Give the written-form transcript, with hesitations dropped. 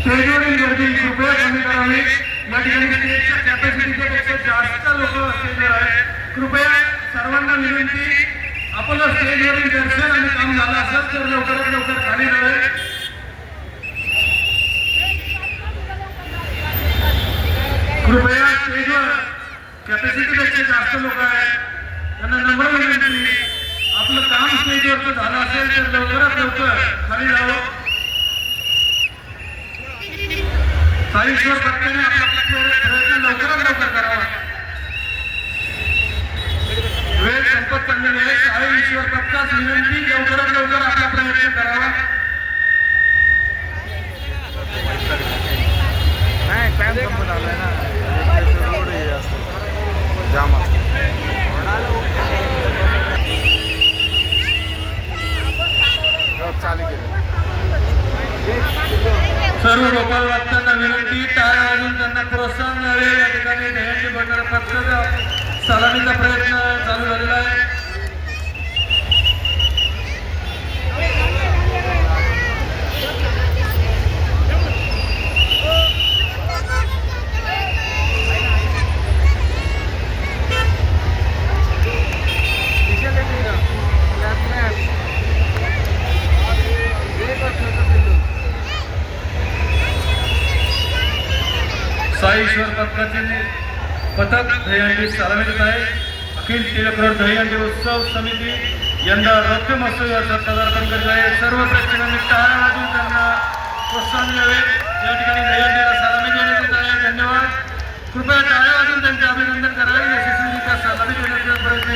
स्टेजवरील गर्दी कृपया कमी करावी। या ठिकाणी स्टेजच्या कॅपॅसिटीपेक्षा जास्त लोक स्टेजवर आहेत। कृपया सर्वांना विनंती, आपलं स्टेजवरील दर्शन आणि काम झालं असेल तर लवकरात लवकर खाली जावे। कृपया स्टेजवर कॅपॅसिटीपेक्षा जास्त लोक आहेत, त्यांना नम्र विनंती, आपलं काम स्टेजवरचं झालं असेल तर लवकरात लवकर खाली जावं। साईश्वर पक्षाने आपला प्रयत्न लवकरात लवकर करावा। वेळ संपत चाललेली आहे। साईश्वर पक्षास विनंती, लवकरात लवकर आपला प्रयत्न करावा। नाही टाइम संपत आलाय ना, रोड हे असतो जाम असतो। चालू केलं सर्व गोपाल भक्तांना विनंती, टाळ्या वाजून त्यांना प्रोत्साहन मिळावे। या ठिकाणी दहीहंडी बंडारा पक्षाचा सलामीचा प्रयत्न चालू झालेला आहे। साईश्वर पथकाचे पथक दहीहंडी सलामी देत आहे। अखिल टिळकरोड दहीहंडी उत्सव समिती यंदा रौप्य महोत्सव याचं पदार्पण करीत आहे। सर्व प्रेक्षकांनी टाळ्या वाजून त्यांना प्रोत्साहन द्यावे। या ठिकाणी दहीहंडीला सलामी देण्यात येत आहे। धन्यवाद। कृपया टाळ्या वाजून त्यांचे अभिनंदन करावे। यशस्वीरित्या सलामी देण्याचा प्रयत्न